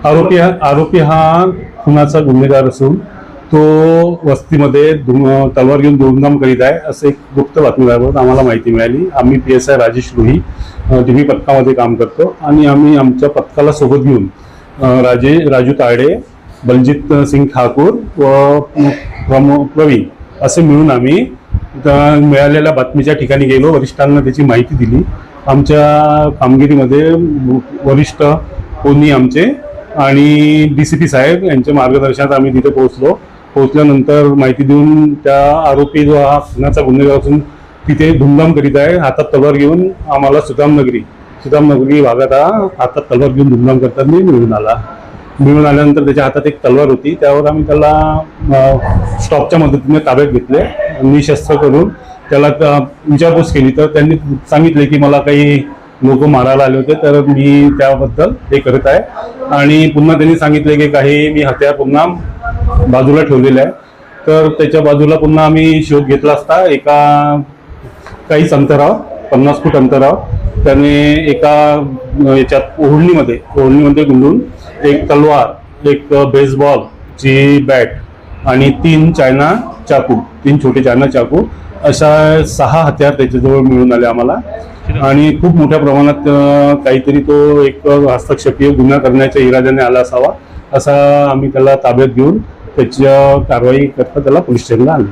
आरोपी हा खुनाचा गुन्हेगार असून तो वस्तीमध्ये तलवार घेऊन धुमधाम करीत आहे असे एक गुप्त बातमीदाराबरोबर आम्हाला माहिती मिळाली. आम्ही PSI राजेश रुही टीव्ही पथकामध्ये काम करतो आणि आम्ही आमच्या पथकाला सोबत घेऊन राजू तायडे, बलजीत सिंग ठाकूर व प्रवीण असे मिळून आम्ही मिळालेल्या बातमीच्या ठिकाणी गेलो. वरिष्ठांना त्याची माहिती दिली. आमच्या कामगिरीमध्ये वरिष्ठ कोणी आमचे आणि DCP साहेब यांच्या मार्गदर्शनात आम्ही तिथे पोहोचल्यानंतर माहिती देऊन त्या आरोपी जो हा खुनाचा गुन्हेगार असून तिथे धुमधाम करीत आहे, हातात तलवार घेऊन आम्हाला सुदामनगरी भागात हातात तलवार घेऊन धुमधाम करताना मिळून आल्यानंतर त्याच्या हातात एक तलवार होती. त्यावर आम्ही त्याला स्टॉपच्या मदतीने ताब्यात घेतले. निशस्त्र करून त्याला विचारपूस केली तर त्यांनी सांगितले की मला काही लोक मारायला आले होते, तर मी त्याबद्दल हे करत आहे. आणि पुन्हा त्यांनी सांगितले की काही मी हत्यार पुन्हा बाजूला ठेवलेलं आहे. तर त्याच्या बाजूला पुन्हा आम्ही शोध घेतला असता काहीच अंतरावर 50 फूट अंतरावर त्याने एका याच्यात ओढणीमध्ये गुंडून एक तलवार, एक बेसबॉल ची बॅट आणि 3 छोटे चायना चाकू अशा 6 हत्यार त्याच्याजवळ मिळून आले आम्हाला. आणि खूप मोठ्या प्रमाणात काहीतरी तो एक हस्तक्षेपीय गुन्हा करण्याच्या इराद्याने आला असावा असा आम्ही त्याला ताब्यात घेऊन त्याच्या कारवाई करता त्याला पोलीस स्टेशनला आणलं.